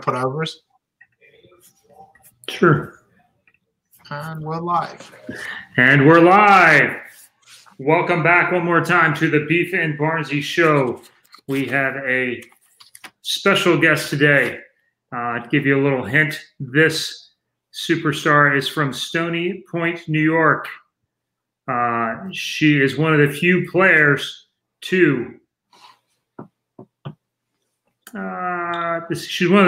put over us? Sure. And we're live. And we're live. Welcome back one more time to the Beef and Barnzy show. We have a special guest today. To give you a little hint, this superstar is from Stony Point, New York. She is one of the few players to she's one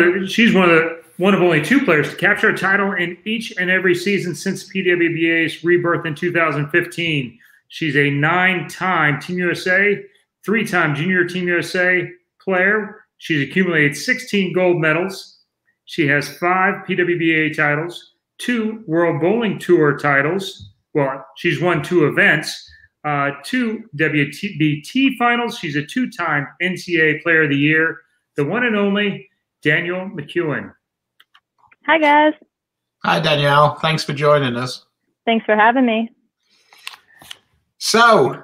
of only two players to capture a title in each and every season since PWBA's rebirth in 2015. She's a 9-time Team USA, 3-time Junior Team USA player. She's accumulated 16 gold medals. She has 5 PWBA titles, 2 World Bowling Tour titles. Well, she's won 2 events, 2 WBT finals. She's a 2-time NCAA Player of the Year, the one and only Danielle McEwan. Hi, guys. Hi, Danielle. Thanks for joining us. Thanks for having me. So,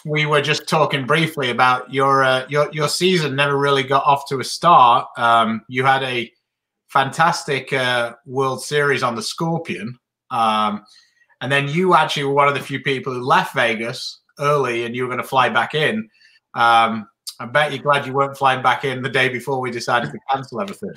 we were just talking briefly about your season never really got off to a start. You had a fantastic World Series on the Scorpion. And then you actually were one of the few people who left Vegas early and you were going to fly back in. I bet you're glad you weren't flying back in the day before we decided to cancel everything.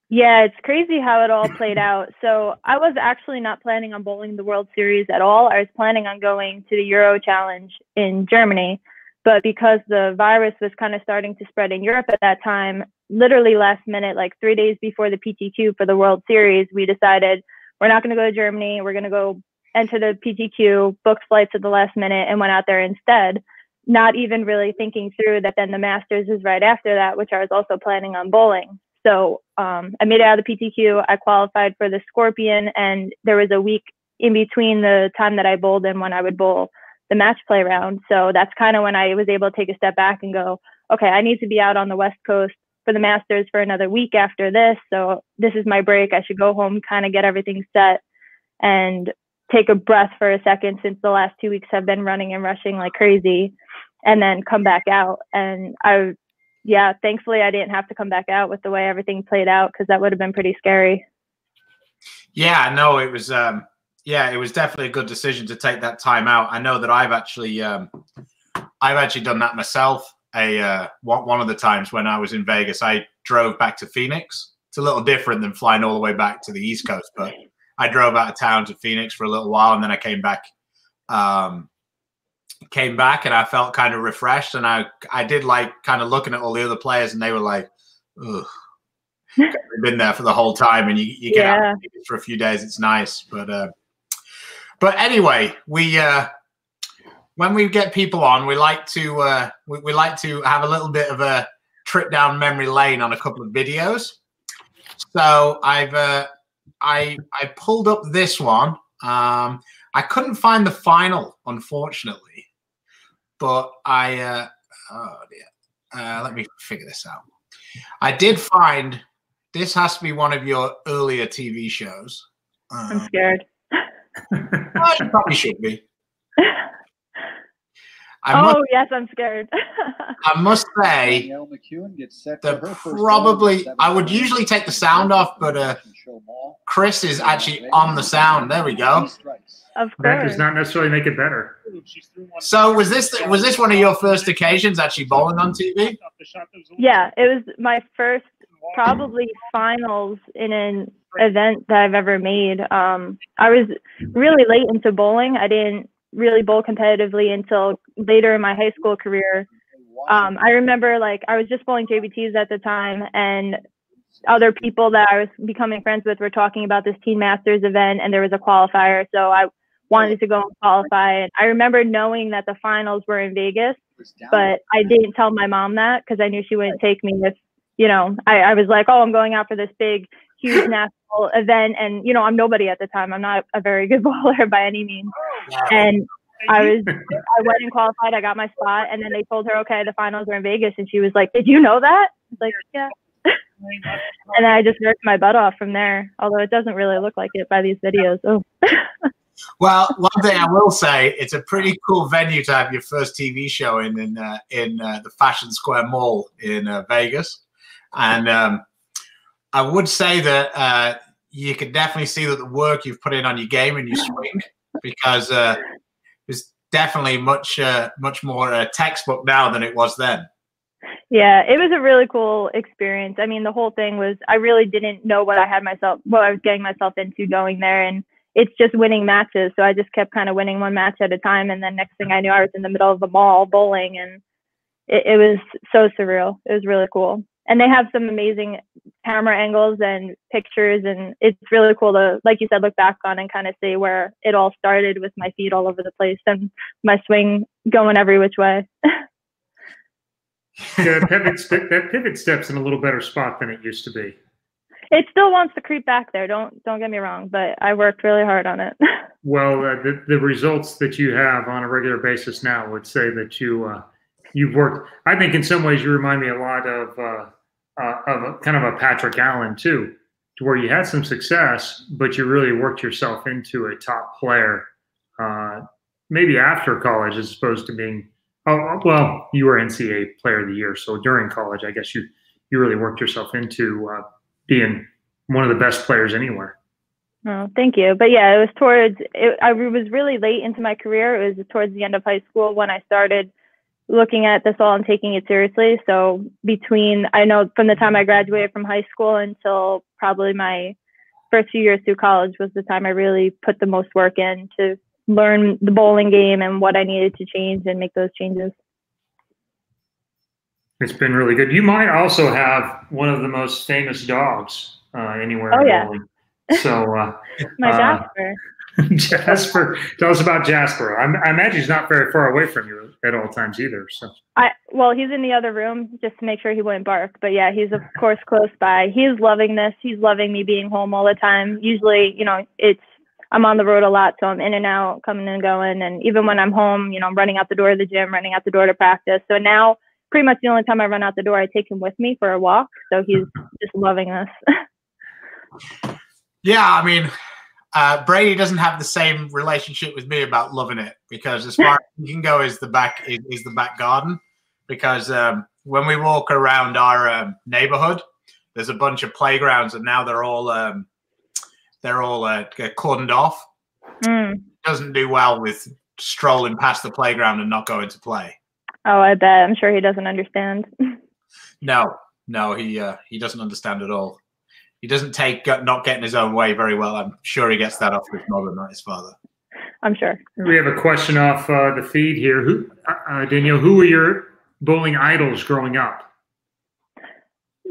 Yeah, it's crazy how it all played out. So I was actually not planning on bowling the World Series at all. I was planning on going to the Euro Challenge in Germany. But because the virus was kind of starting to spread in Europe at that time, literally last minute, like 3 days before the PTQ for the World Series, we decided we're not going to go to Germany. We're going to go enter the PTQ, booked flights at the last minute, and went out there instead. Not even really thinking through that then the Masters is right after that, which I was also planning on bowling. So I made it out of the PTQ. I qualified for the Scorpion, and there was a week in between the time that I bowled and when I would bowl the match play round. So that's kind of when I was able to take a step back and go, okay, I need to be out on the West Coast for the Masters for another week after this. So this is my break. I should go home, kind of get everything set and take a breath for a second, since the last 2 weeks have been running and rushing like crazy, and then come back out. And thankfully I didn't have to come back out with the way everything played out, because that would have been pretty scary. Yeah, no, it was it was definitely a good decision to take that time out. I know that I've actually done that myself. One of the times when I was in Vegas, I drove back to Phoenix. It's a little different than flying all the way back to the East Coast, but I drove out of town to Phoenix for a little while, and then I came back. And I felt kind of refreshed, and I did like kind of looking at all the other players, and they were like, ugh, they've been there for the whole time, and you get out for a few days. It's nice, but anyway, we when we get people on, we like to have a little bit of a trip down memory lane on a couple of videos. So I pulled up this one. I couldn't find the final, unfortunately, but let me figure this out. I did find, this has to be one of your earlier TV shows. I'm scared. It probably should be. Yes, I'm scared. I must say, Danielle McEwan gets set that for her first probably, goal, I would usually take the sound off, but Chris is actually on the sound. There we go. Of course. That does not necessarily make it better. So was this one of your first occasions actually bowling on TV? Yeah, it was my first probably finals in an event that I've ever made. I was really late into bowling. I didn't really bowl competitively until later in my high school career. I remember I was just bowling JBTs at the time, and other people that I was becoming friends with were talking about this Teen Masters event, and there was a qualifier. So I wanted to go and qualify. And I remember knowing that the finals were in Vegas, but I didn't tell my mom that because I knew she wouldn't take me if, I was like, oh, I'm going out for this big, huge national event. And, I'm nobody at the time. I'm not a very good bowler by any means. And I went and qualified. I got my spot. And then they told her, okay, the finals are in Vegas. And she was like, did you know that? I was like, yeah. And then I just worked my butt off from there, although it doesn't really look like it by these videos. Oh. Well, one thing I will say, it's a pretty cool venue to have your first TV show in the Fashion Square Mall in Vegas. And I would say that you could definitely see that the work you've put in on your game and your swing, because it's definitely much more textbook now than it was then. Yeah, it was a really cool experience. I mean, the whole thing was, I really didn't know what I was getting myself into going there, and it's just winning matches. So I just kept kind of winning one match at a time, and then next thing I knew, I was in the middle of the mall bowling, and it was so surreal. It was really cool. And they have some amazing camera angles and pictures, and it's really cool to, like you said, look back on and kind of see where it all started with my feet all over the place and my swing going every which way. Yeah, that pivot step's in a little better spot than it used to be. It still wants to creep back there. Don't get me wrong, but I worked really hard on it. Well, the results that you have on a regular basis now would say that you've worked. I think in some ways you remind me a lot of a kind of a Patrick Allen too, to where you had some success, but you really worked yourself into a top player, maybe after college as opposed to being. Oh, well, you were NCAA Player of the Year, so during college, I guess you really worked yourself into being one of the best players anywhere. Oh, thank you. But yeah, I was really late into my career. It was towards the end of high school when I started looking at this all and taking it seriously. So I know from the time I graduated from high school until probably my first few years through college was the time I really put the most work in to learn the bowling game and what I needed to change and make those changes. It's been really good. You might also have one of the most famous dogs anywhere in bowling. So, my Jasper. Jasper, tell us about Jasper. I imagine he's not very far away from you at all times either. So, well, he's in the other room just to make sure he wouldn't bark. But yeah, he's of course close by. He's loving this. He's loving me being home all the time. Usually, I'm on the road a lot, so I'm in and out, coming and going. And even when I'm home, I'm running out the door to the gym, running out the door to practice. So now, pretty much the only time I run out the door, I take him with me for a walk. So he's just loving this. Yeah, I mean, Brady doesn't have the same relationship with me about loving it, because as far as you can go is the back garden. Because when we walk around our neighborhood, there's a bunch of playgrounds, and now they're all cordoned off. Doesn't do well with strolling past the playground and not going to play. Oh, I bet. I'm sure he doesn't understand. No, he doesn't understand at all. He doesn't take not getting his own way very well. I'm sure he gets that off his mother, not his father. I'm sure. We have a question off the feed here. Danielle, who were your bowling idols growing up?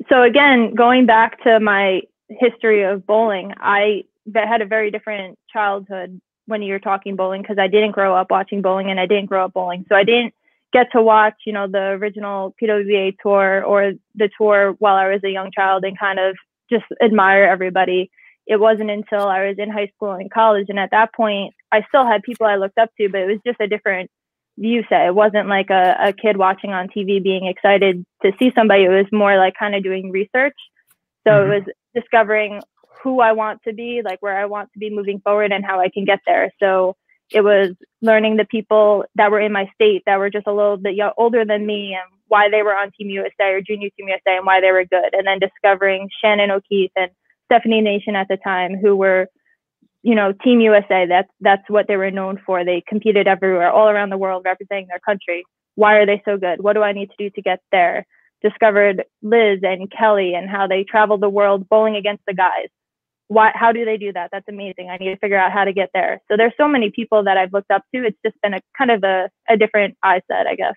So again, going back to my history of bowling, I had a very different childhood when you're talking bowling, because I didn't grow up watching bowling and I didn't grow up bowling. So I didn't get to watch, the original PWBA tour or the tour while I was a young child and kind of just admire everybody. It wasn't until I was in high school and college, and at that point, I still had people I looked up to, but it was just a different view set. It wasn't like a kid watching on TV being excited to see somebody. It was more like kind of doing research. So it was discovering who I want to be, like where I want to be moving forward and how I can get there. So it was learning the people that were in my state that were just a little bit older than me and why they were on Team USA or Junior Team USA and why they were good. And then discovering Shannon O'Keefe and Stephanie Nation at the time, who were, Team USA. That's what they were known for. They competed everywhere, all around the world, representing their country. Why are they so good? What do I need to do to get there? Discovered Liz and Kelly and how they traveled the world bowling against the guys. How do they do that? That's amazing. I need to figure out how to get there. So there's so many people that I've looked up to. It's just been a kind of a different eye set, I guess.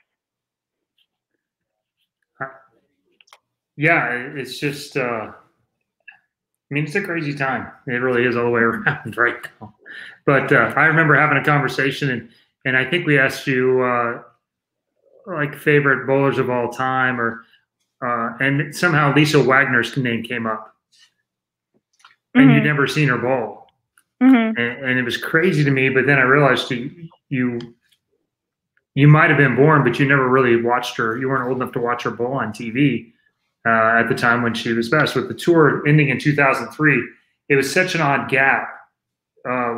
Yeah, it's just, it's a crazy time. It really is all the way around right now. But I remember having a conversation, and I think we asked you like favorite bowlers of all time, and somehow Lisa Wagner's name came up. And you'd never seen her bowl. And it was crazy to me, but then I realized you might have been born, but you never really watched her. You weren't old enough to watch her bowl on TV at the time when she was best. With the tour ending in 2003, it was such an odd gap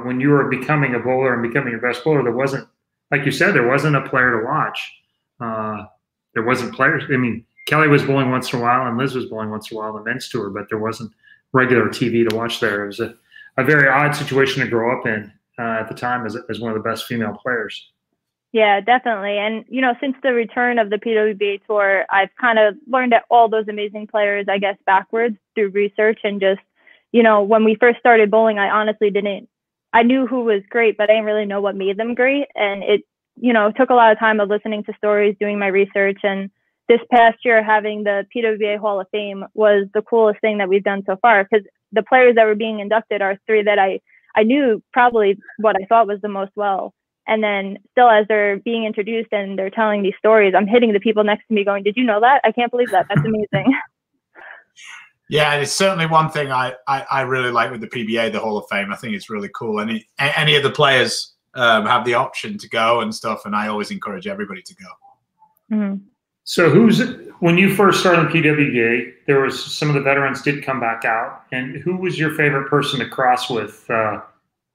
when you were becoming a bowler and becoming your best bowler. There wasn't, like you said, there wasn't a player to watch. There wasn't players. Kelly was bowling once in a while, and Liz was bowling once in a while on the men's tour, but there wasn't regular TV to watch there. It was a very odd situation to grow up in at the time as one of the best female players. Yeah, definitely. And, you know, since the return of the PWBA tour, I've kind of learned all those amazing players, I guess, backwards through research and just, you know, when we first started bowling, I honestly I knew who was great, but I didn't really know what made them great. And it, you know, took a lot of time of listening to stories, doing my research. And this past year, having the PWBA Hall of Fame was the coolest thing that we've done so far, because the players that were being inducted are three that I knew probably what I thought was the most well. And then still, as they're being introduced and they're telling these stories, I'm hitting the people next to me going, did you know that? I can't believe that. That's amazing. Yeah, it's certainly one thing I really like with the PBA, the Hall of Fame. I think it's really cool. Any of the players have the option to go and stuff, and I always encourage everybody to go. Mm-hmm. So when you first started in PWBA, there was some of the veterans did come back out. And who was your favorite person to cross with that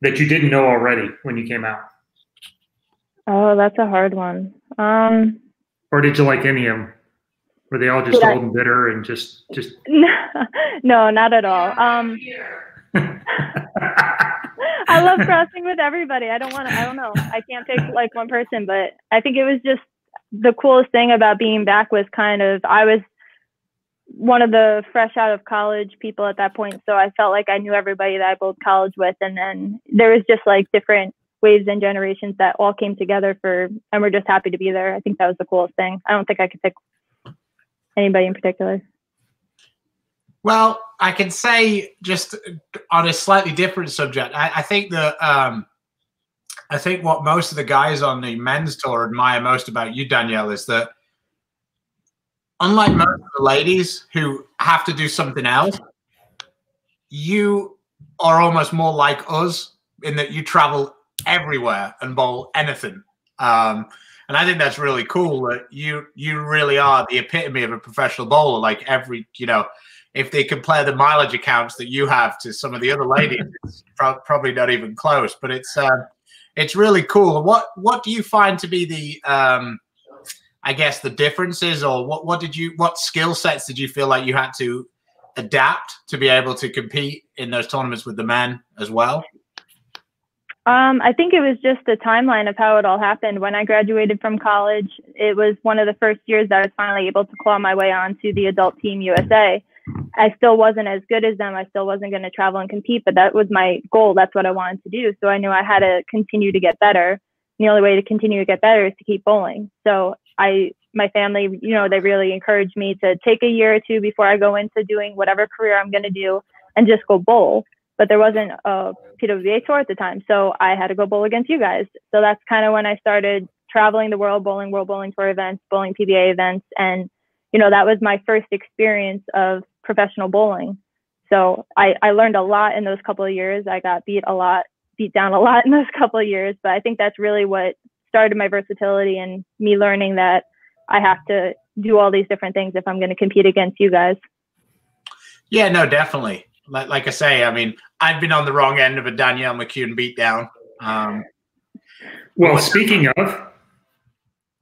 you didn't know already when you came out? Oh, that's a hard one. Or did you like any of them? Were they all just old and bitter and just? No, not at all. I love crossing with everybody. I don't know. I can't pick like one person, but I think it was just the coolest thing about being back was kind of, I was one of the fresh out of college people at that point. So I felt like I knew everybody that I bowled college with. And then there was just like different waves and generations that all came together and we're just happy to be there. I think that was the coolest thing. I don't think I could pick anybody in particular. Well, I can say just on a slightly different subject, I think that I think what most of the guys on the men's tour admire most about you, Danielle, is that unlike most of the ladies who have to do something else, you are almost more like us in that you travel everywhere and bowl anything. And I think that's really cool that you really are the epitome of a professional bowler. Like if they compare the mileage accounts that you have to some of the other ladies, it's probably not even close, but it's really cool. What do you find to be the, I guess, the differences, or what skill sets did you feel like you had to adapt to be able to compete in those tournaments with the men as well? I think it was just the timeline of how it all happened. When I graduated from college, it was one of the first years that I was finally able to claw my way onto the adult team USA. I still wasn't as good as them. I still wasn't going to travel and compete, but that was my goal. That's what I wanted to do. So I knew I had to continue to get better. And the only way to continue to get better is to keep bowling. So my family, they really encouraged me to take a year or two before I go into doing whatever career I'm going to do and just go bowl. But there wasn't a PWBA tour at the time, so I had to go bowl against you guys. So that's kind of when I started traveling the world, bowling World Bowling Tour events, bowling PBA events. And, that was my first experience of professional bowling. So I learned a lot in those couple of years. I got beat down a lot in those couple of years. But I think that's really what started my versatility and me learning that I have to do all these different things if I'm going to compete against you guys. Yeah, no, definitely. Like I say, I mean, I've been on the wrong end of a Danielle McEwan beatdown. Well, speaking of,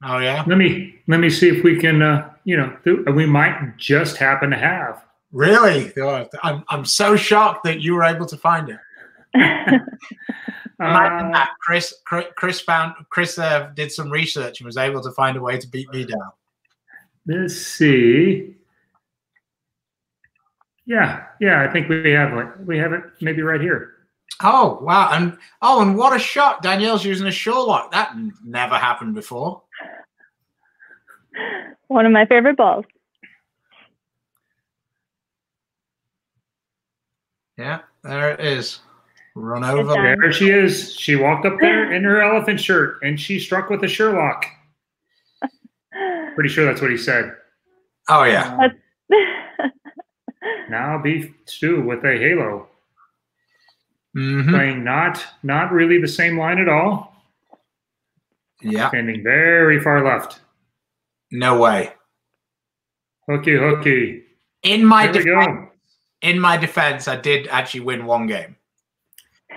oh yeah, let me see if we can, we might just happen to have. Really? I'm so shocked that you were able to find it. Imagine that. Chris did some research and was able to find a way to beat me down. Let's see. Yeah, I think we have it maybe right here. Oh wow! And what a shot! Danielle's using a shore lock. That never happened before. One of my favorite balls. Yeah, there it is. Run over. There she is. She walked up there in her elephant shirt, and she struck with a Sherlock. Pretty sure that's what he said. Oh yeah. Now beef Stu with a halo. Mm-hmm. Playing not really the same line at all. Yeah. Standing very far left. No way. Hooky. In my defense, I did actually win one game.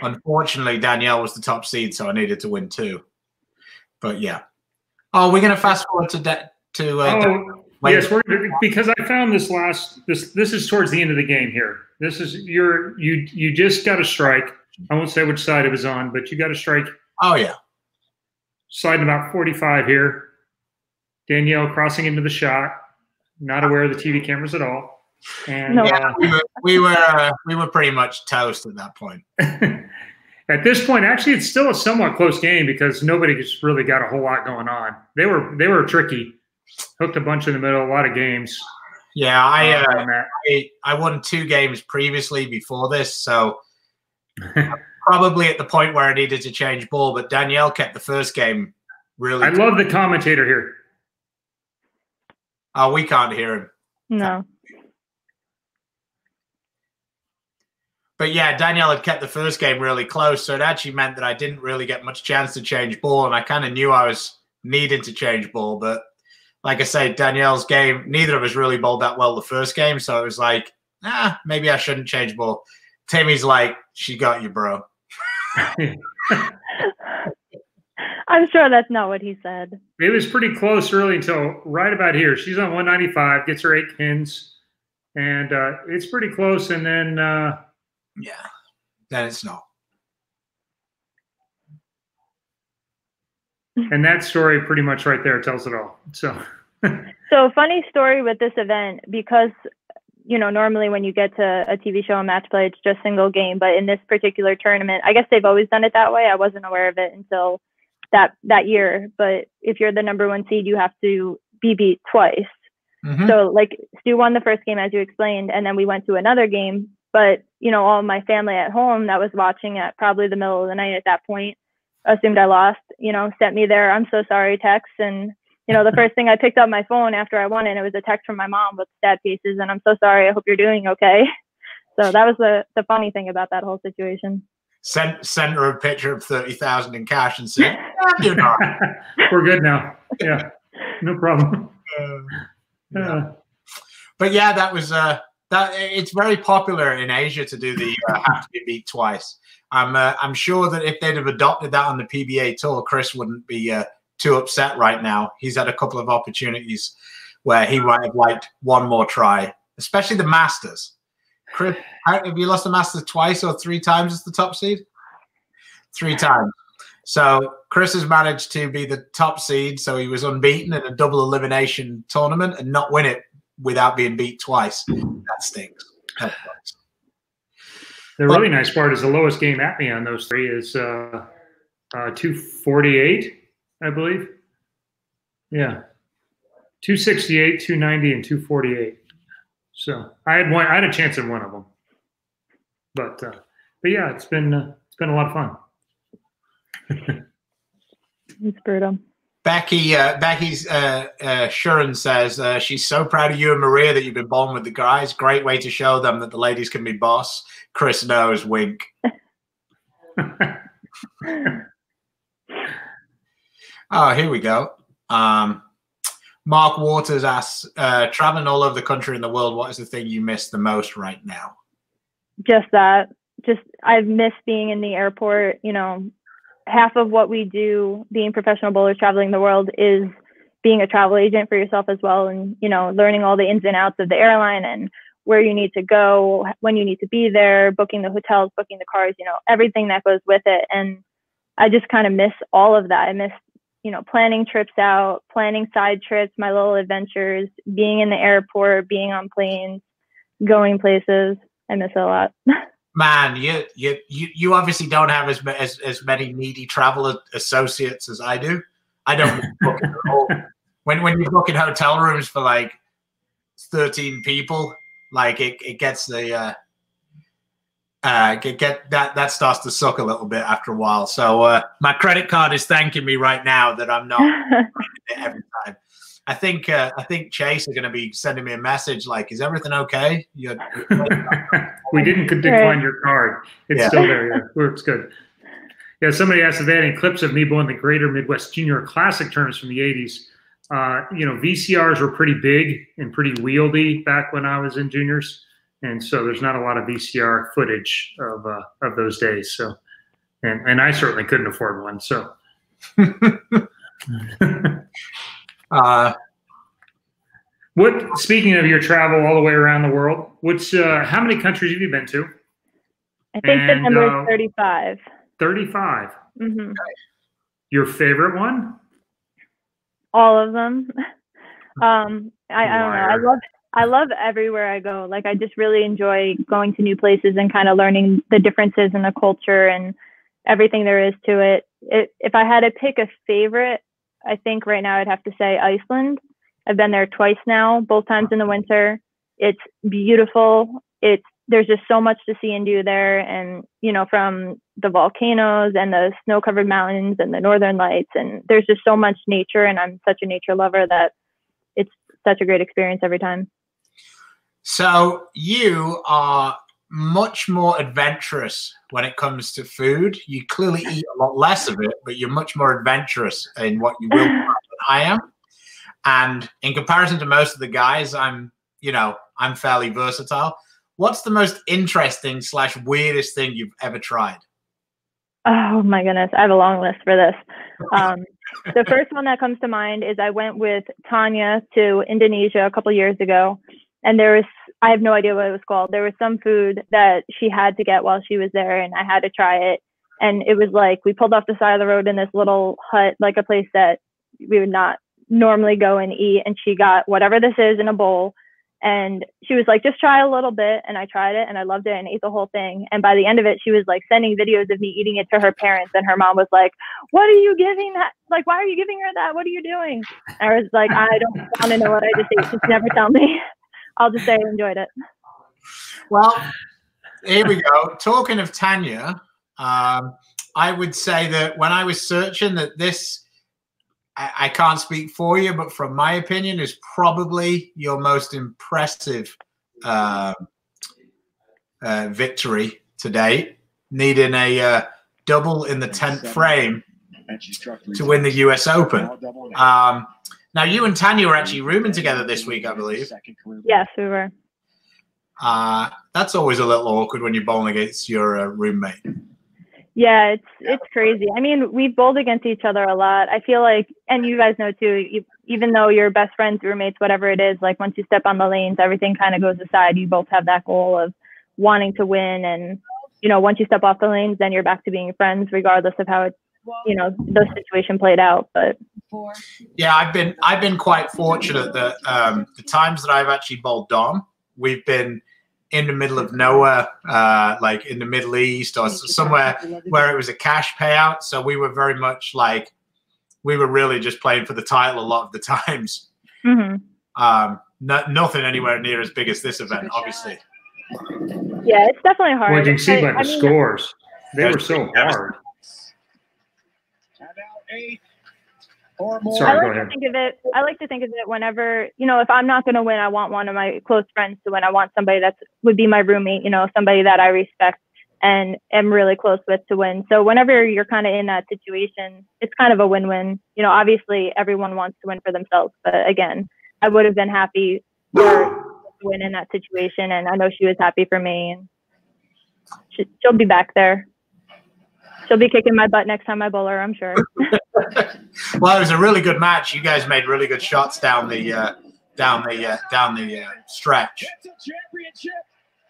Unfortunately, Danielle was the top seed, so I needed to win two. But yeah. Oh, we're going to fast forward to Yes, because I found this this is towards the end of the game here. This is you just got a strike. I won't say which side it was on, but you got a strike. Oh yeah. Sliding about 45 here. Danielle crossing into the shot, not aware of the TV cameras at all. And yeah, we were pretty much toast at that point. At this point, actually, it's still a somewhat close game because nobody just really got a whole lot going on. They were tricky. Hooked a bunch in the middle, a lot of games. Yeah, I won 2 games previously before this, so probably at the point where I needed to change ball. But Danielle kept the first game really. I love the commentator here. Oh, we can't hear him. No. But yeah, Danielle had kept the first game really close, so it actually meant that I didn't really get much chance to change ball, and I kind of knew I was needing to change ball, but like I say, Danielle's game, neither of us really bowled that well the first game, so it was like, maybe I shouldn't change ball. Timmy's like, she got you, bro. I'm sure that's not what he said. It was pretty close early until right about here. She's on 195, gets her 8 pins, and it's pretty close, and then yeah, then it's not. And that story pretty much right there tells it all. So funny story with this event, because, you know, normally when you get to a TV show and match play, it's just single game. But in this particular tournament, I guess they've always done it that way. I wasn't aware of it until that year. But if you're the #1 seed, you have to be beat twice. Mm-hmm. So like Stu won the first game, as you explained, and then we went to another game. But, you know, all my family at home that was watching at probably the middle of the night at that point assumed I lost, you know, sent me their "I'm so sorry" text. And, you know, the first thing I picked up my phone after I won, and it was a text from my mom with stat pieces, and "I'm so sorry, I hope you're doing okay." So that was the funny thing about that whole situation. Sent her a picture of 30,000 in cash and said, "You're not." We're good now. Yeah, no problem. Yeah. But yeah, that was that. It's very popular in Asia to do the have to be beat twice. I'm sure that if they'd have adopted that on the PBA tour, Chris wouldn't be too upset right now. He's had a couple of opportunities where he might have liked one more try, especially the Masters. Chris, have you lost the Masters twice or 3 times as the top seed? 3 times. So Chris has managed to be the top seed, so he was unbeaten in a double elimination tournament and not win it without being beat twice. That stinks. The really nice part is the lowest game at me on those 3 is 248, I believe. Yeah, 268, 290, and 248. So I had a chance in one of them, but yeah, it's been a lot of fun. It's brutal. Becky's Sharon says she's so proud of you and Maria that you've been bowling with the guys. Great way to show them that the ladies can be boss. Chris knows, wink. Oh, here we go. Mark Waters asks, traveling all over the country and the world, what is the thing you miss the most right now? Just that. I've missed being in the airport. You know, half of what we do being professional bowlers traveling the world is being a travel agent for yourself as well. And, you know, learning all the ins and outs of the airline and where you need to go, when you need to be there, booking the hotels, booking the cars, you know, everything that goes with it. And I just kind of miss all of that. I miss, you know, planning trips out, planning side trips, my little adventures, being in the airport, being on planes, going places. I miss it a lot. Man, you obviously don't have as many needy travel associates as I do. I don't book at all. When you're booking hotel rooms for like 13 people, like it gets the that starts to suck a little bit after a while. So my credit card is thanking me right now that I'm not every time. I think Chase is going to be sending me a message like, "Is everything okay?" We didn't decline your card. It's still there. Yeah, works good. Yeah, somebody asked if they had any clips of me bowling the Greater Midwest Junior Classic tournaments from the 80s. You know, VCRs were pretty big and pretty wieldy back when I was in juniors, and so there's not a lot of VCR footage of those days. So, and I certainly couldn't afford one. So. Speaking of your travel all the way around the world, how many countries have you been to? I think the number is 35. 35. Mm-hmm. Your favorite one? All of them. I don't know. I love everywhere I go. Like, I just really enjoy going to new places and kind of learning the differences in the culture and everything there is to it. If I had to pick a favorite, I think right now I'd have to say Iceland. I've been there twice now, both times in the winter. It's beautiful. There's just so much to see and do there. And, you know, from the volcanoes and the snow-covered mountains and the northern lights, and there's just so much nature, and I'm such a nature lover that it's such a great experience every time. So you are much more adventurous when it comes to food. You clearly eat a lot less of it, but you're much more adventurous in what you will than I am. And in comparison to most of the guys, I'm fairly versatile. What's the most interesting / weirdest thing you've ever tried? Oh my goodness, I have a long list for this. The first one that comes to mind is I went with Tanya to Indonesia a couple years ago, and I have no idea what it was called. There was some food that she had to get while she was there, and I had to try it. And it was like, we pulled off the side of the road in this little hut, like a place that we would not normally go and eat. And she got whatever this is in a bowl. And she was like, just try a little bit. And I tried it and I loved it and ate the whole thing. And by the end of it, she was like sending videos of me eating it to her parents. And her mom was like, what are you giving that? Like, why are you giving her that? What are you doing? And I was like, I don't want to know what I just ate. Just never tell me. I'll just say I enjoyed it. Well, here we go. Talking of Tanya, I would say that when I was searching that this, I can't speak for you, but from my opinion, is probably your most impressive victory to date, needing a double in the 10th frame to win the US Open. Now, you and Tanya were actually rooming together this week, I believe. Yes, we were. That's always a little awkward when you're bowling against your roommate. Yeah, it's crazy. I mean, we've bowled against each other a lot. I feel like, and you guys know too, even though you're best friends, roommates, whatever it is, like once you step on the lanes, everything kind of goes aside. You both have that goal of wanting to win. And, you know, once you step off the lanes, then you're back to being friends, regardless of how the situation played out. But yeah, I've been quite fortunate that the times that I've actually bowled Dom, we've been in the middle of nowhere, like in the Middle East or somewhere where it was a cash payout. So we were very much like, we were really just playing for the title a lot of the times. Mm-hmm. Nothing anywhere near as big as this event, obviously. Yeah, it's definitely hard. Well, you can see by the scores. They were so hard. Sorry, go ahead. I like to think of it whenever, if I'm not going to win, I want one of my close friends to win. I want somebody that would be my roommate, somebody that I respect and am really close with to win. So whenever you're kind of in that situation, it's kind of a win-win. Obviously everyone wants to win for themselves, but again, I would have been happy to win in that situation. And I know she was happy for me, and she'll be back there. She'll be kicking my butt next time I bowl her, I'm sure. Well, it was a really good match. You guys made really good shots down the stretch.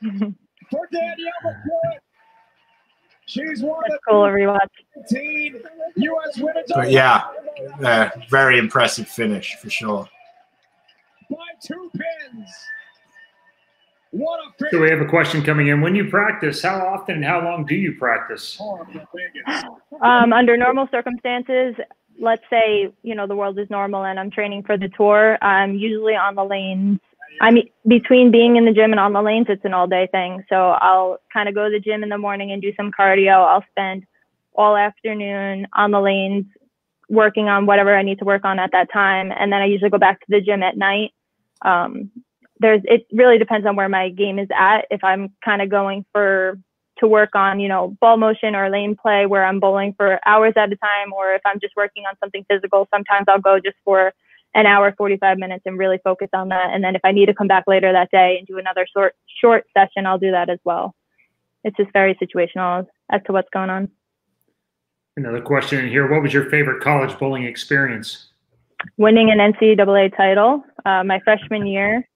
For Danielle McEwan. She's one of the cool rewatch. US women's. But yeah, very impressive finish for sure. By 2 pins. So we have a question coming in. When you practice, how often and how long do you practice? Under normal circumstances, let's say, the world is normal and I'm training for the tour, I'm usually on the lanes. Between being in the gym and on the lanes, it's an all-day thing. So I'll kind of go to the gym in the morning and do some cardio. I'll spend all afternoon on the lanes working on whatever I need to work on at that time. And then I usually go back to the gym at night. It really depends on where my game is at. If I'm kind of going to work on, ball motion or lane play where I'm bowling for hours at a time, or if I'm just working on something physical, sometimes I'll go just for an hour, 45 minutes and really focus on that. And then if I need to come back later that day and do another short session, I'll do that as well. It's just very situational as to what's going on. Another question in here. What was your favorite college bowling experience? winning an NCAA title. My freshman year,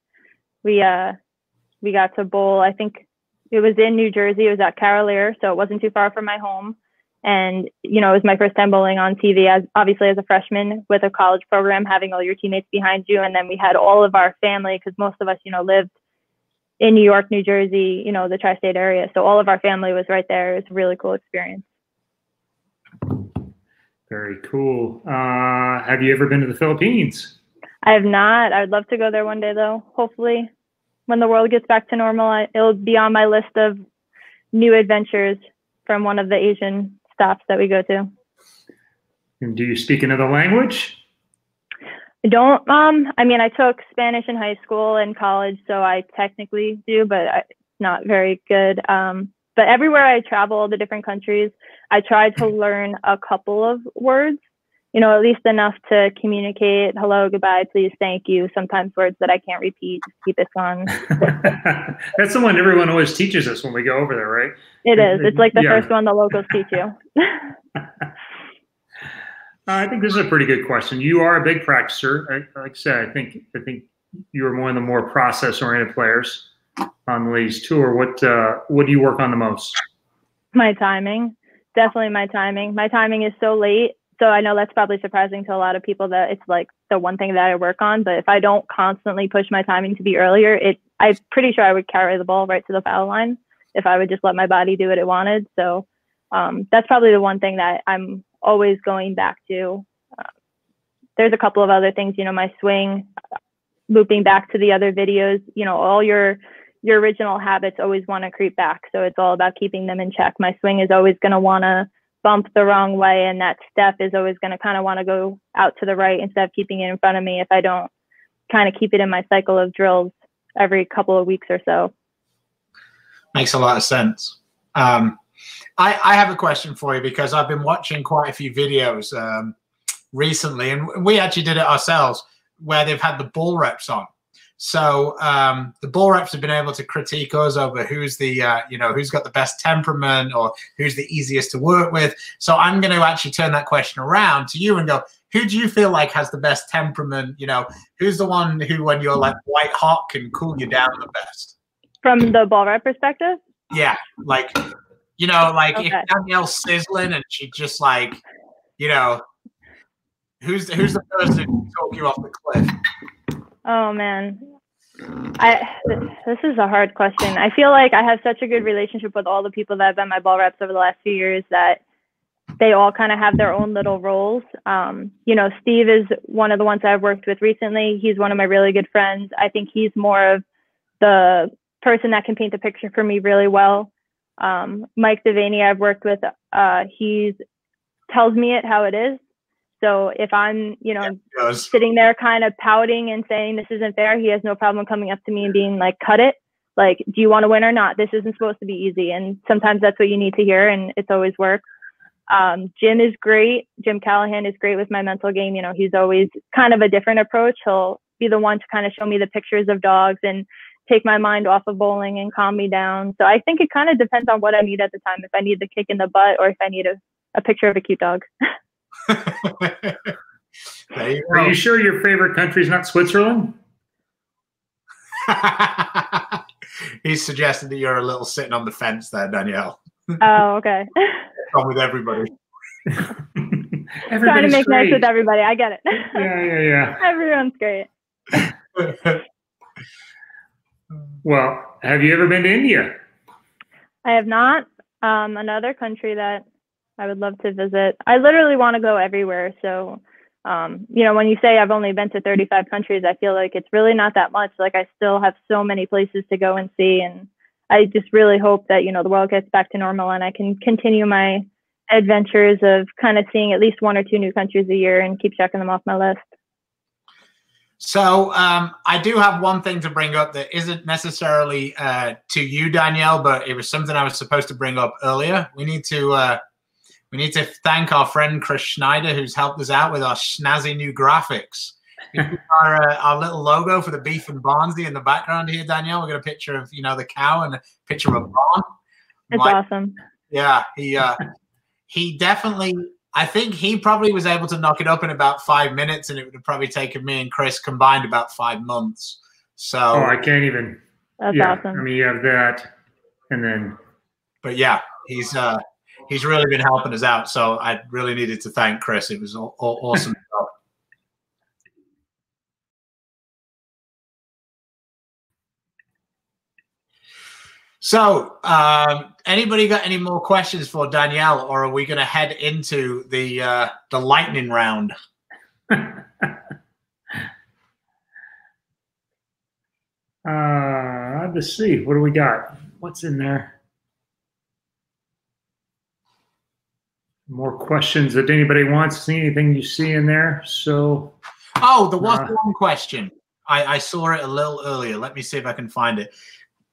we got to bowl. I think it was in New Jersey. It was at Carolier, so it wasn't too far from my home. And, you know, it was my first time bowling on TV, obviously as a freshman with a college program, having all your teammates behind you. And then we had all of our family, because most of us, you know, lived in New York, New Jersey, you know, the tri-state area. So all of our family was right there. It was a really cool experience. Very cool. Have you ever been to the Philippines? I have not. I would love to go there one day, though. Hopefully, when the world gets back to normal, it'll be on my list of new adventures from one of the Asian stops that we go to. And do you speak another language? I don't. I mean, I took Spanish in high school and college, so I technically do, but it's not very good. But everywhere I travel, the different countries, I try to learn a couple of words, you know, at least enough to communicate. Hello, goodbye, please, thank you. Sometimes words that I can't repeat, just keep it on. That's the one everyone always teaches us when we go over there, right? It is. It's like the first one the locals teach you. I think this is a pretty good question. You are a big practicer. Like I said, I think you are one of the more process-oriented players on the ladies tour. What do you work on the most? My timing. Definitely my timing. My timing is so late. So I know that's probably surprising to a lot of people that it's like the one thing that I work on. But if I don't constantly push my timing to be earlier, I'm pretty sure I would carry the ball right to the foul line if I would just let my body do what it wanted. So that's probably the one thing that I'm always going back to. There's a couple of other things, you know, my swing, looping back to the other videos, you know, all your original habits always want to creep back. So it's all about keeping them in check. My swing is always going to want to bump the wrong way, and that step is always going to kind of want to go out to the right instead of keeping it in front of me if I don't kind of keep it in my cycle of drills every couple of weeks or so. Makes a lot of sense. I have a question for you, because I've been watching quite a few videos recently, and we actually did it ourselves, where they've had the ball reps on. So the ball reps have been able to critique us over who's the, you know, who's got the best temperament or who's the easiest to work with. So I'm going to actually turn that question around to you and go, who do you feel like has the best temperament? You know, who's the one who, when you're like white hot, can cool you down the best? From the ball rep perspective? Yeah. Like, you know, like if Danielle's sizzling and she just like, you know, who's the person who talk you off the cliff? Oh man, this is a hard question. I feel like I have such a good relationship with all the people that have been my ball reps over the last few years that they all kind of have their own little roles. You know, Steve is one of the ones I've worked with recently. He's one of my really good friends. I think he's more of the person that can paint the picture for me really well. Mike Devaney I've worked with, he tells me it how it is. So if I'm, you know, sitting there kind of pouting and saying this isn't fair, he has no problem coming up to me and being like, cut it. Like, do you want to win or not? This isn't supposed to be easy. And sometimes that's what you need to hear, and it's always worked. Jim is great. Jim Callahan is great with my mental game. You know, he's always kind of a different approach. He'll be the one to kind of show me the pictures of dogs and take my mind off of bowling and calm me down. So I think it kind of depends on what I need at the time. If I need the kick in the butt or if I need a picture of a cute dog. Are you sure your favorite country is not Switzerland? He's suggested that you're a little sitting on the fence there, Danielle. Oh, okay. Wrong with everybody. Trying to make nice with everybody. I get it. Yeah. Everyone's great. Well, have you ever been to India? I have not. Another country that I would love to visit. I literally want to go everywhere. So, you know, when you say I've only been to 35 countries, I feel like it's really not that much. Like I still have so many places to go and see. And I just really hope that, you know, the world gets back to normal and I can continue my adventures of kind of seeing at least 1 or 2 new countries a year and keep checking them off my list. So I do have one thing to bring up that isn't necessarily to you, Danielle, but it was something I was supposed to bring up earlier. We need to thank our friend Chris Schneider, who's helped us out with our snazzy new graphics. Our little logo for the beef and Barnzy in the background here, Danielle. We've got a picture of, you know, the cow and a picture of a barn. It's awesome. Yeah, he definitely I think he probably was able to knock it up in about 5 minutes, and it would have probably taken me and Chris combined about 5 months. So I can't even. That's awesome. I mean, you have that, and then. But yeah, he's really been helping us out. So I really needed to thank Chris. It was awesome. So, anybody got any more questions for Danielle, or are we going to head into the lightning round? Let's see. What do we got? What's in there? More questions that anybody wants. See anything you see in there? So. Oh, there was one question. I saw it a little earlier. Let me see if I can find it.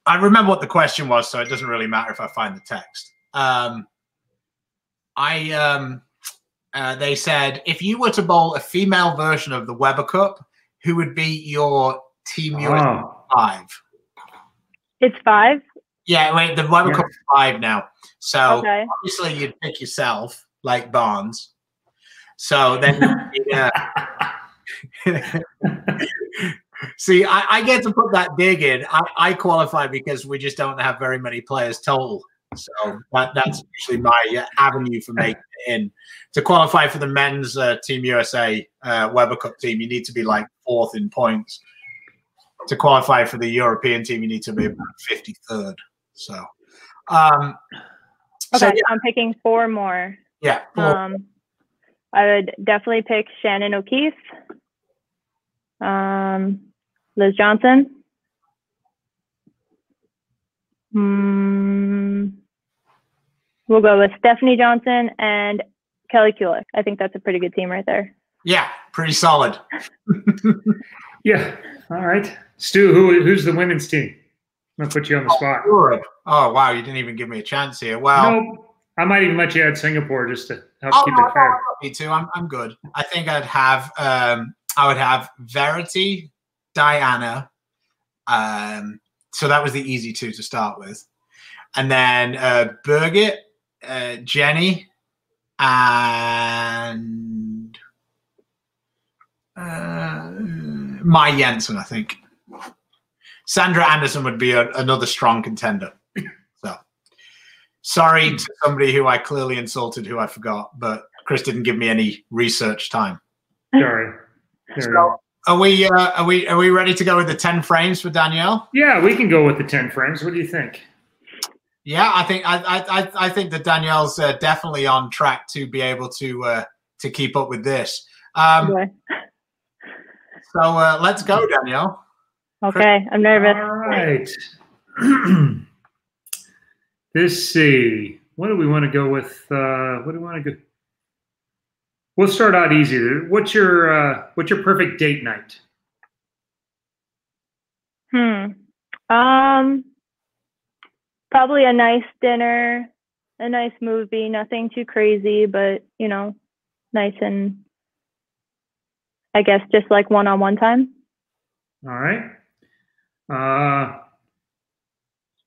I remember what the question was, so it doesn't really matter if I find the text. They said, if you were to bowl a female version of the Weber Cup, who would be your Team USA 5? It's 5? Yeah, wait, the Weber Cup is 5 now. So obviously you'd pick yourself, like Barnes. So then see, I get to put that dig in. I qualify because we just don't have very many players total. So that's usually my avenue for making it in. To qualify for the men's Team USA Weber Cup team, you need to be like 4th in points. To qualify for the European team, you need to be about 53rd. So, okay, so I'm picking 4 more. Yeah. I would definitely pick Shannon O'Keefe. Liz Johnson. We'll go with Stephanie Johnson and Kelly Kulick. I think that's a pretty good team right there. Yeah, pretty solid. Yeah. All right. Stu, who's the women's team? I'm going to put you on the spot. Europe. Oh, wow. You didn't even give me a chance here. Well, no, I might even let you add Singapore just to help keep it fair. Me too. I'm good. I think I'd have I would have Verity, Diana. So that was the easy 2 to start with. And then Birgit, Jenny, and Mai Jensen, I think. Sandra Anderson would be another strong contender. So sorry to somebody who I clearly insulted, who I forgot, but Chris didn't give me any research time. Sorry. So are we ready to go with the 10 frames for Danielle? Yeah, we can go with the 10 frames. What do you think? Yeah, I think that Danielle's definitely on track to be able to keep up with this. So let's go, Danielle. Okay, I'm nervous. All right. Let's see. What do we want to go with? What do we want to go? We'll start out easy. What's your perfect date night? Probably a nice dinner, a nice movie, nothing too crazy, but you know, nice and I guess just like one-on-one time. All right.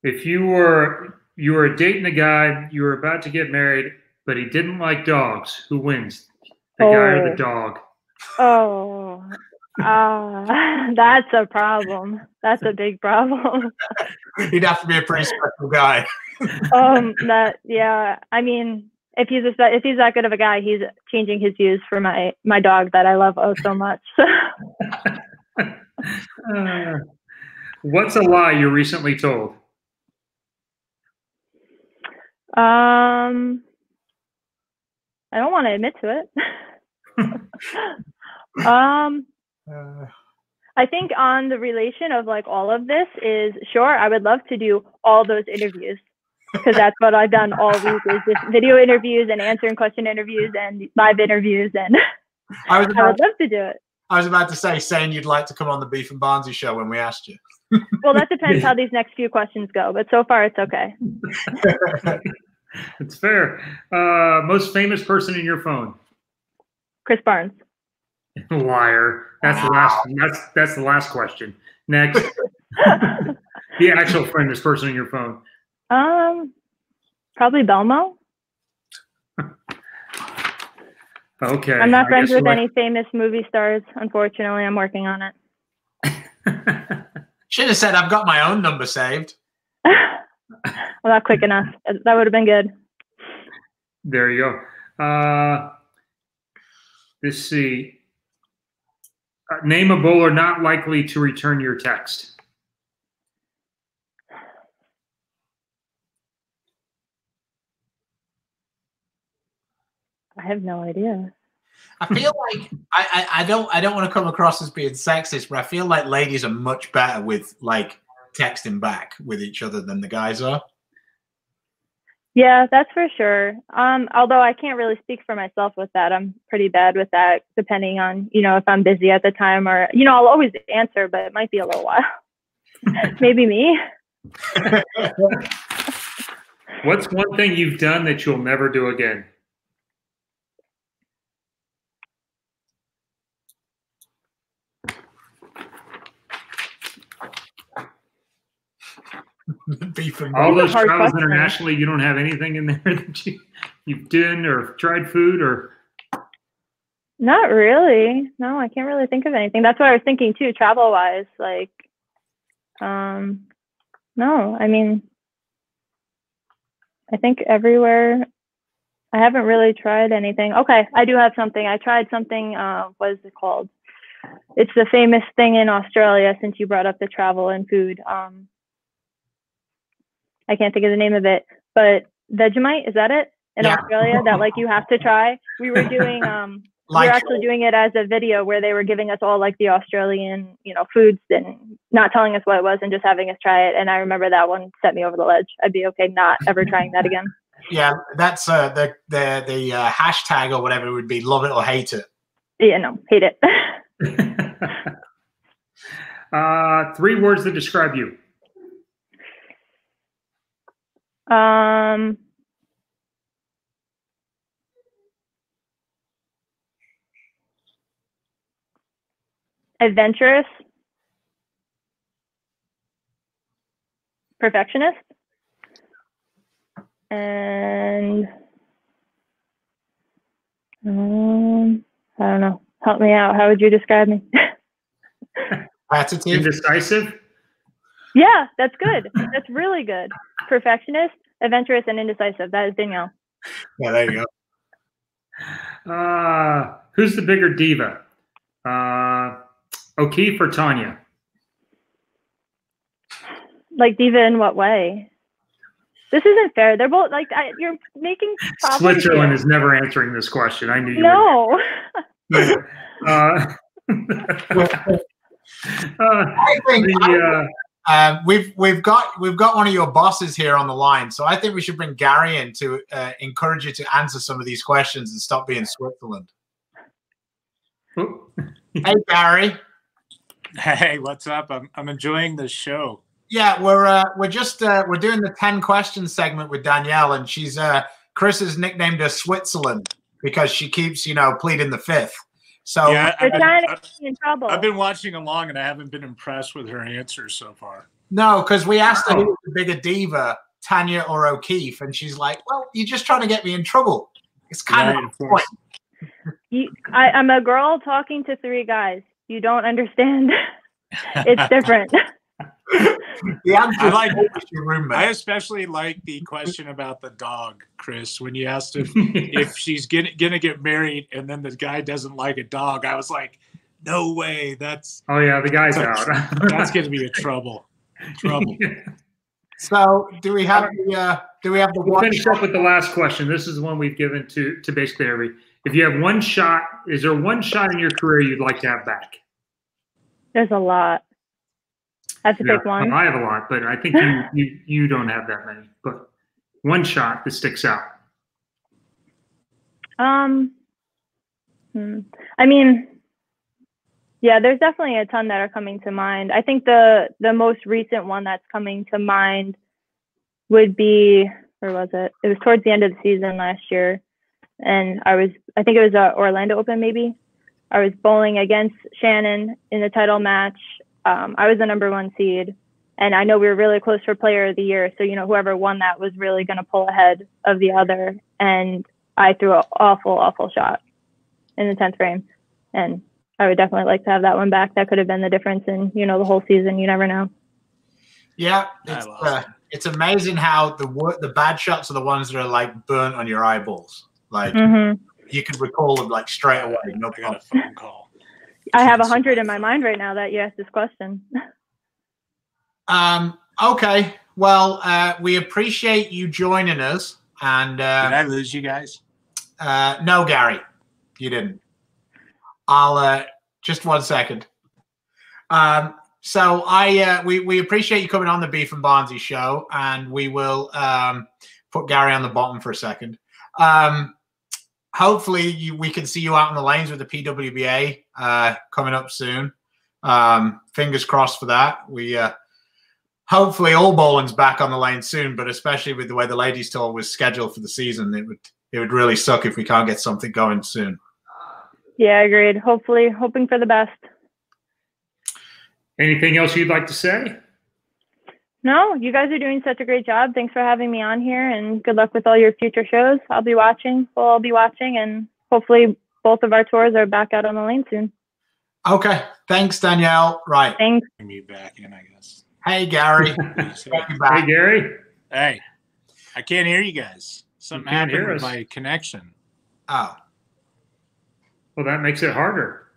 If you were dating a guy, you were about to get married, but he didn't like dogs, who wins? The guy or the dog? That's a problem. That's a big problem. He'd have to be a pretty special guy. Yeah. I mean, if he's that good of a guy, he's changing his views for my dog that I love so much. What's a lie you recently told? I don't want to admit to it. I think on the relation of like all of this is, sure, I would love to do all those interviews because that's what I've done all week, is just video interviews and answering question interviews and live interviews, and I would love to do it. I was about to saying you'd like to come on the Beef and Barnzy show when we asked you. Well, that depends how these next few questions go, but so far it's okay. It's fair. Most famous person in your phone? Chris Barnes. Liar. That's the last question. Next. The actual famous person in your phone. Probably Belmo. Okay. I'm not friends with any famous movie stars. Unfortunately, I'm working on it. Should have said I've got my own number saved. I'm not quick enough. That would have been good. There you go. Let's see. Name a bowler not likely to return your text. I have no idea. I feel like I don't want to come across as being sexist, but I feel like ladies are much better with like texting back with each other than the guys are. Yeah, that's for sure. Although I can't really speak for myself with that. I'm pretty bad with that, depending on, if I'm busy at the time or, I'll always answer, but it might be a little while. Maybe me. What's one thing you've done that you'll never do again? All those travels internationally, you don't have anything in there that you've done or tried food or? Not really. No, I can't really think of anything. That's what I was thinking too, travel wise. Like, no, I mean, I think everywhere. I haven't really tried anything. Okay, I do have something. I tried something. What is it called? It's the famous thing in Australia. Since you brought up the travel and food, I can't think of the name of it, but Vegemite, is that it? In Australia, that like you have to try. We were doing, we were actually doing it as a video where they were giving us all like the Australian, foods and not telling us what it was and just having us try it. And I remember that one set me over the ledge. I'd be okay not ever trying that again. Yeah, that's the hashtag or whatever would be love it or hate it. Yeah, no, hate it. 3 words that describe you. Adventurous, perfectionist, and I don't know. Help me out. How would you describe me? Indecisive? Yeah, that's good. That's really good. Perfectionist, adventurous, and indecisive. That is Danielle. Yeah, there you go. Who's the bigger diva? O'Keefe or Tanya? Like diva in what way? This isn't fair. They're both like you're making problems. Switzerland is never answering this question. I knew you. No. We've got one of your bosses here on the line, so I think we should bring Gary in to encourage you to answer some of these questions and stop being Switzerland. Hey, Gary. Hey, what's up? I'm enjoying the show. Yeah, we're doing the 10 questions segment with Danielle, and she's Chris has nicknamed her Switzerland because she keeps pleading the fifth. So yeah, I've been watching along, and I haven't been impressed with her answers so far. No, because we asked her who was the bigger diva, Tanya or O'Keefe, and she's like, "Well, you're just trying to get me in trouble." It's kind of the point. I'm a girl talking to 3 guys. You don't understand. It's different. The answer your roommate. I especially like the question about the dog, Chris. When you asked him if she's gonna get married and then the guy doesn't like a dog, I was like, "No way! That's the guy's out. That's gonna be trouble." So, do we have the? We'll finish up with the last question. This is one we've given to basically every. If you have one shot, is there one shot in your career you'd like to have back? There's a lot. I have to pick one. I have a lot, but I think you don't have that many. But one shot that sticks out. I mean, yeah, there's definitely a ton that are coming to mind. I think the most recent one that's coming to mind would be, where was it? It was towards the end of the season last year, and I think it was Orlando Open maybe. I was bowling against Shannon in the title match. I was the #1 seed, and I know we were really close for Player of the Year. So whoever won that was really going to pull ahead of the other, and I threw an awful shot. in the 10th frame. And I would definitely like to have that one back. That could have been the difference in, you know, the whole season. You never know. Yeah, it's amazing how the bad shots are the ones that are like burnt on your eyeballs. Like you can recall them like straight away. No I got a phone call. I have 100 in my mind right now that you asked this question. Okay. Well, we appreciate you joining us. And did I lose you guys? No, Gary, you didn't. I'll just 1 second. So we appreciate you coming on the Beef and Barnzy show, and we will put Gary on the bottom for a second. Hopefully we can see you out in the lanes with the PWBA coming up soon. Fingers crossed for that. We hopefully all bowling's back on the lane soon, but especially with the way the ladies tour was scheduled for the season, it would really suck if we can't get something going soon. Yeah, agreed. Hopefully, hoping for the best. Anything else you'd like to say? No, you guys are doing such a great job. Thanks for having me on here, and good luck with all your future shows. I'll be watching. We'll all be watching, and hopefully both of our tours are back out on the lane soon. Okay. Thanks, Danielle. Right. Thanks. Me back in, I guess. Hey, Gary. Hey, Gary. Hey, I can't hear you guys. Something happened with my connection. Oh. Well, that makes it harder.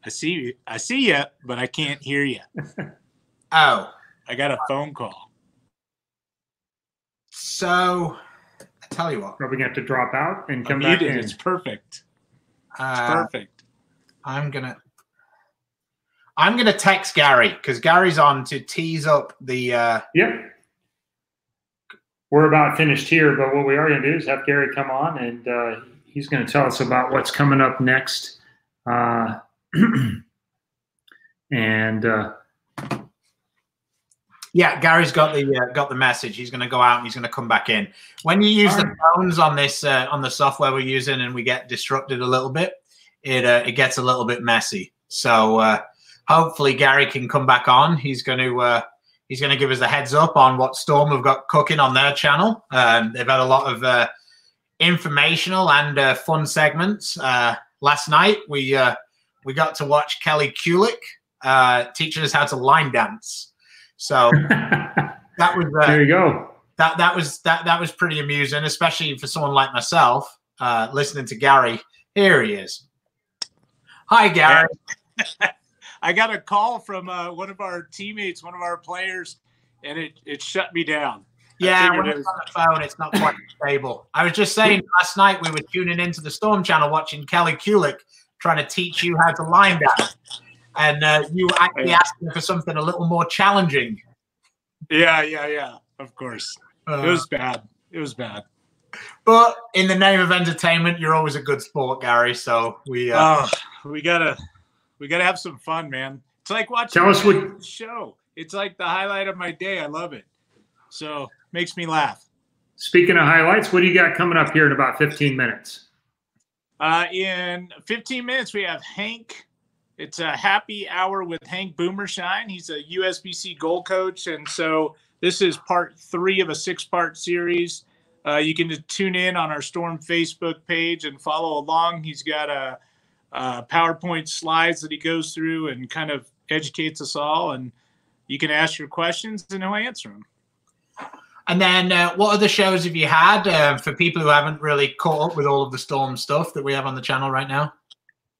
I see you, but I can't hear you. Oh. I got a phone call. So, I tell you what. Probably going to have to drop out and come back in. It's perfect. It's perfect. I'm gonna text Gary because Gary's on to tease up the. Yep. We're about finished here, but what we are going to do is have Gary come on, and he's going to tell us about what's coming up next. Yeah, Gary's got the message. He's going to go out and he's going to come back in. When you use the phones on this on the software we're using and we get disrupted a little bit, it gets a little bit messy. So hopefully Gary can come back on. He's going to give us a heads up on what Storm have got cooking on their channel. They've had a lot of informational and fun segments. Last night we got to watch Kelly Kulick teaching us how to line dance. So that was there you go. That was pretty amusing, especially for someone like myself listening to Gary. Here he is. Hi, Gary. I got a call from one of our teammates, one of our players, and it shut me down. Yeah, when it's on the phone, it's not quite stable. I was just saying last night we were tuning into the Storm channel watching Kelly Kulick trying to teach you how to line dance. And you actually asking for something a little more challenging. Yeah. Of course. It was bad. It was bad. But in the name of entertainment, you're always a good sport, Gary. So we gotta have some fun, man. It's like watching a show. It's like the highlight of my day. I love it. So makes me laugh. Speaking of highlights, what do you got coming up here in about 15 minutes? In 15 minutes, we have Hank. It's a happy hour with Hank Boomershine. He's a USBC goal coach. And so this is part 3 of a 6-part series. You can tune in on our Storm Facebook page and follow along. He's got a PowerPoint slides that he goes through and kind of educates us all. And you can ask your questions and he'll answer them. And then what other shows have you had for people who haven't really caught up with all of the Storm stuff that we have on the channel right now?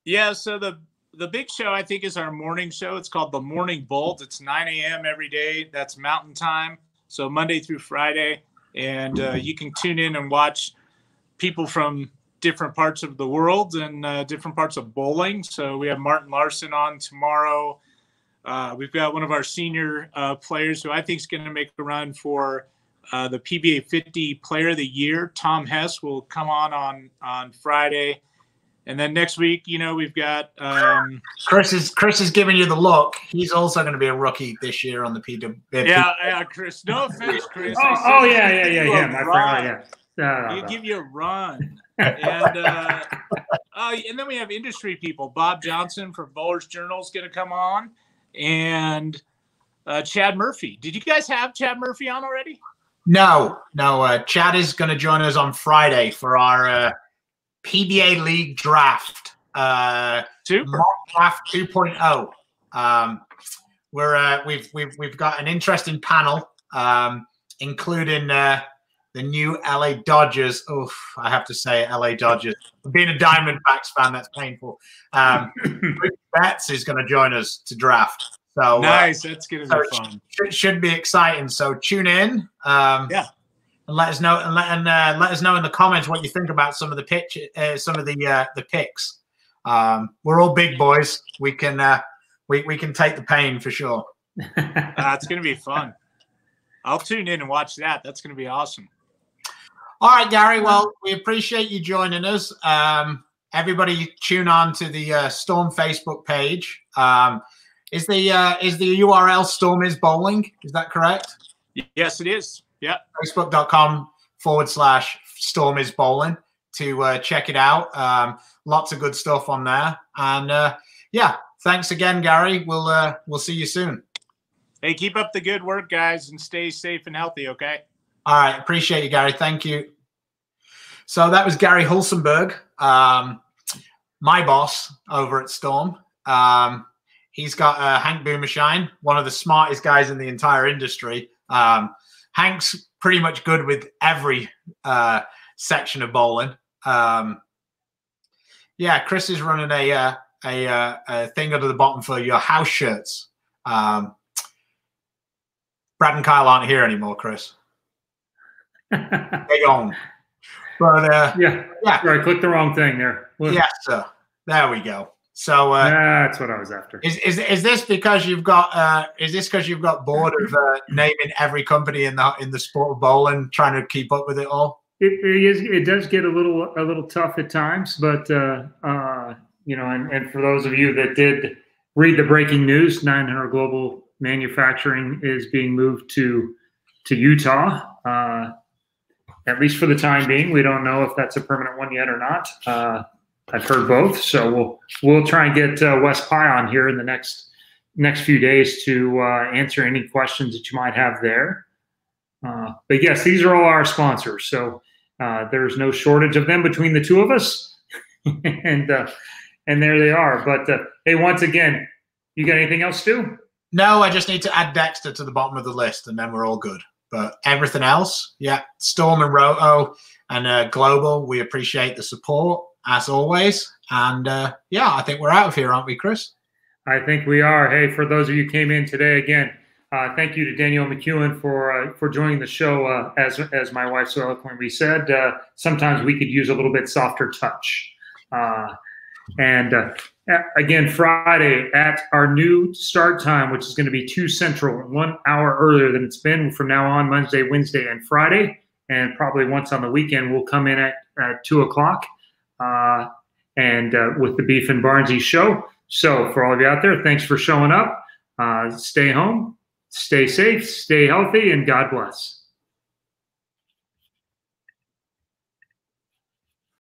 Yeah, so the big show, I think, is our morning show. It's called The Morning Bolt. It's 9 a.m. every day. That's Mountain Time, so Monday through Friday. And you can tune in and watch people from different parts of the world and different parts of bowling. So we have Martin Larson on tomorrow. We've got one of our senior players who I think is going to make a run for the PBA 50 Player of the Year. Tom Hess will come on Friday. And then next week, we've got Chris is giving you the look. He's also going to be a rookie this year on the PWBA. Yeah, Chris. No offense, Chris. Yeah. My friend. Yeah. You give you a run. And then we have industry people. Bob Johnson from Bowlers Journal is going to come on, and Chad Murphy. Did you guys have Chad Murphy on already? No. Chad is going to join us on Friday for our PBA League draft. Super. Draft 2.0. We've got an interesting panel, including the new LA Dodgers. Oof, I have to say, LA Dodgers. Being a Diamondbacks fan, that's painful. Rick Betts is going to join us to draft. So nice. That's going to be fun. Should be exciting. So tune in. Yeah. And let us know, and let us know in the comments what you think about some of the the picks. We're all big boys. We can we can take the pain for sure. It's going to be fun. I'll tune in and watch that. That's going to be awesome. All right, Gary. Well, we appreciate you joining us. Everybody, tune on to the Storm Facebook page. Is the URL Storm is Bowling? Is that correct? Yes, it is. Yeah. Facebook.com/Storm is Bowling to check it out. Lots of good stuff on there. And yeah, thanks again, Gary. We'll see you soon. Hey, keep up the good work, guys, and stay safe and healthy, okay? All right. Appreciate you, Gary. Thank you. So that was Gary Hulsenberg, my boss over at Storm. He's got Hank Boomershine, one of the smartest guys in the entire industry. Hank's pretty much good with every section of bowling. Yeah, Chris is running a thing under the bottom for your house shirts. Brad and Kyle aren't here anymore, Chris. They gone. But yeah. Sorry, I clicked the wrong thing there. Yes, sir. There we go. So that's what I was after. Is this because you've got bored of naming every company in the sport of bowling, trying to keep up with it all? It does get a little tough at times, but you know, and for those of you that did read the breaking news, 900 Global Manufacturing is being moved to Utah. At least for the time being. We don't know if that's a permanent one yet or not. I've heard both, so we'll try and get Wes Pye on here in the next few days to answer any questions that you might have there. But yes, these are all our sponsors, so there's no shortage of them between the two of us, and there they are. But hey, once again, you got anything else, Stu? No, I just need to add Dexter to the bottom of the list, and then we're all good. But everything else, yeah, Storm and Roto and Global, we appreciate the support as always. And yeah, I think we're out of here, aren't we, Chris? I think we are. Hey, for those of you who came in today, again, thank you to Danielle McEwan for joining the show. As my wife so eloquently said, sometimes we could use a little bit softer touch. And again, Friday at our new start time, which is going to be 2 Central, 1 hour earlier than it's been from now on, Monday, Wednesday, and Friday. And probably once on the weekend, we'll come in at 2 o'clock and with the Beef and Barnzy show. So for all of you out there, thanks for showing up. Stay home, stay safe, stay healthy, and God bless.